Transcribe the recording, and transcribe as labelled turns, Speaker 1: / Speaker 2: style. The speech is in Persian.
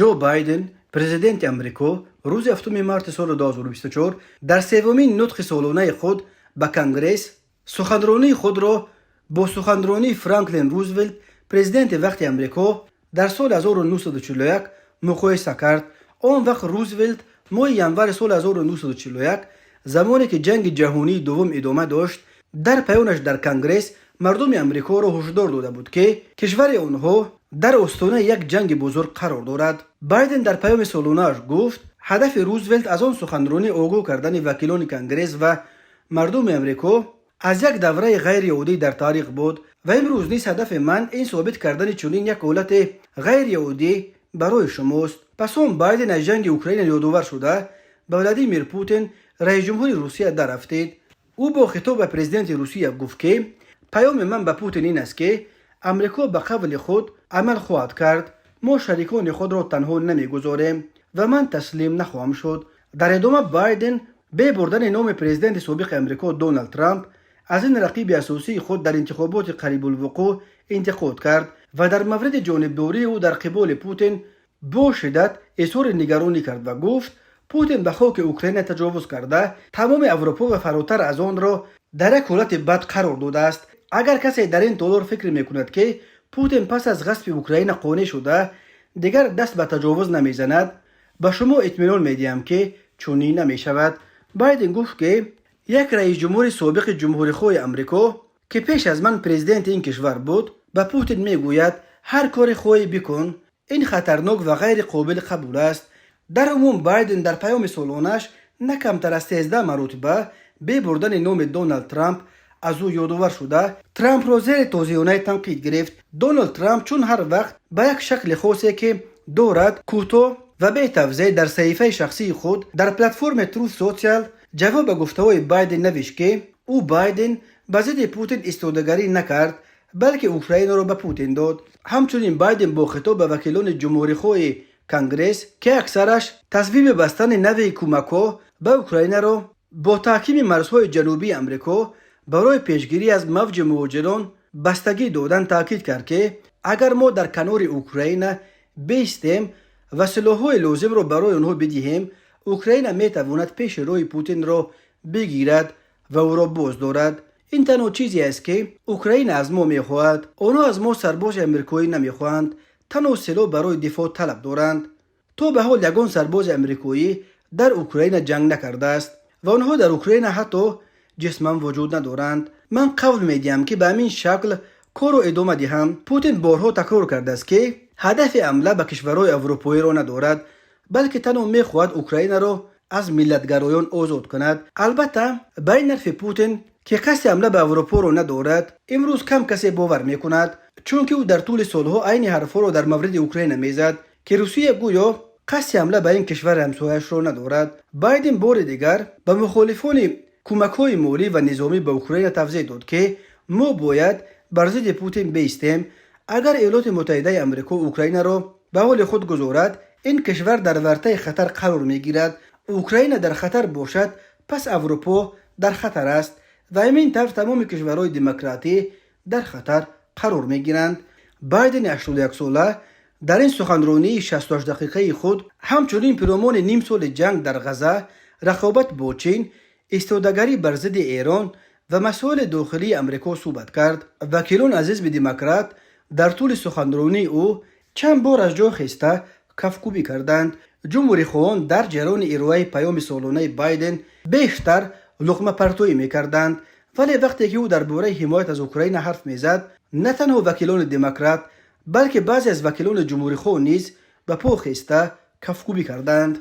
Speaker 1: جو بایدن پرزیدنت امریکا روز 7 مارس سال 2024 در سومین نطق سالانه خود به کنگره سخنرانی خود را با سخنرانی فرانکلین روزولت پرزیدنت وقت امریکا در سال 1941 مقایسه کرد. آن وقت روزولت ماه ینور سال 1941 زمانی که جنگ جهانی دوم ادامه داشت در پیامش در کنگره مردم امریکا را هشدار داده بود که کشور آنها در آستانه یک جنگ بزرگ قرار دارد. بایدن در پیام سالانه‌اش گفت هدف روزولت از آن سخنرانی آگاه کردن وکیلان کنگره و مردم امریکا از یک دوره غیر عادی در تاریخ بود و امروز نیز هدف من این ثابت کردن چنین یک حالت غیر عادی برای شماست. پس آن بایدن از جنگ اوکراین یادآور شده به ولادیمیر پوتین رئیس جمهور روسیه دررفتید. او با خطاب به پرزیدنت روسیه گفت که پیام من به پوتین این است که امریکا به قول خود عمل خواهد کرد. ما شریکان خود را تنها نمیگذاریم و من تسلیم نخواهم شد. در ادامه بایدن به بردن نام پرزیدنت سابق امریکا دونالد ترامپ از این رقیب اساسی خود در انتخابات قریب الوقوع انتقاد کرد و در مورد جانبداری او در قبال پوتین با شدت اظهار نگرانی کرد و گفت پوتین به خاک اوکراین تجاوز کرده تمام اروپا و فراتر از آن را در یک حالت بد قرار داده است. اگر کسی در این طور فکر میکند که پوتین پس از غصب اوکراین قانع شده دیگر دست به تجاوز نمیزند، به شما اطمینان میدهم که چنین نمیشود. بایدن گفت که یک رئیس جمهور سابق جمهوری امریکا که پیش از من پرزیدنت این کشور بود به پوتین میگوید هر کار خواهی بکن. این خطرناک و غیر قابل قبول است. در عموم بایدن در پیام سالانه‌اش نه کمتر از 13 مرتبه به بردن نام دونالد ترامپ از او یادآور شده ترامپ را زیر توضیحات تنقید گرفت. دونالد ترامپ چون هر وقت به یک شکل خاصی که دارد کوتاه و به تفضیل در صحیفه شخصی خود در پلتفرم تروث سوشال جواب به گفته‌های بایدن نوشت که او بایدن به ضد پوتین ایستادگی نکرد بلکه اوکراین را به پوتین داد. همچنین بایدن با خطاب به وکیلان جمهوری کنگره که اکثرش تصویب بستن نوع کمک‌ها به اوکراین را با تحکیم مرزهای جنوبی امریکا برای پیشگیری از موج مهاجران بستگی دادن تاکید کرد که اگر ما در کنار اوکراین بیستیم و سلاح‌های لازم را برای آنها بدهیم اوکراین میتواند پیش روی پوتین را بگیرد و او را بازدارد. این تنها چیزی است که اوکراین از ما میخواهد. آنها از ما سرباز امریکایی نمیخواهند، تنها سلاح برای دفاع طلب دارند. تا به حال یگان سرباز امریکایی در اوکراین جنگ نکرده است و آنها در اوکراین حتی جسما وجود ندارند. من قول میدهم که به همین شکل کار را ادامه دهم. پوتین بارها تکرار کرده است که هدف حمله به کشورهای اروپایی را ندارد بلکه تنها میخواهد اوکراین را از ملتگرایان آزاد کند. البته به این حرف پوتین که قصد حمله به اروپا را ندارد امروز کم کسی باور میکند، چون که او در طول سالها عین حرفا را در مورد اوکراین میزد که روسیه گویا قصد حمله به این کشور همسایه‌اش را ندارد. بایدن بار دیگر به مخالفان کمک‌های مالی و نظامی به اوکراین توضیح داد که ما باید بر ضد پوتین بایستیم. اگر ایالات متحده آمریکا اوکراین را به حال خود گذارد این کشور در ورطه خطر قرار میگیرد. اوکراین در خطر باشد پس اروپا در خطر است و همین طور تمام کشورهای دموکراتی در خطر قرار میگیرند. بایدن 81 ساله در این سخنرانی 68 دقیقه خود همچنین پیرامون نیم سال جنگ در غزه، رقابت با چین، ایستادگی بر ضد ایران و مسائل داخلی امریکا صحبت کرد. وکیلان از حزب دموکرات در طول سخنرانی او چند بار از جا خسته کفکوبی کردند. جمهوری خواهان در جریان ارائه پیام سالانه بایدن بیشتر لقمه پرتویی میکردند، ولی وقتی که او درباره حمایت از اوکراین حرف میزد نه تنها وکیلان دموکرات بلکه بعضی از وکیلان جمهوری خواه نیز به پا خسته کفکوبی کردند.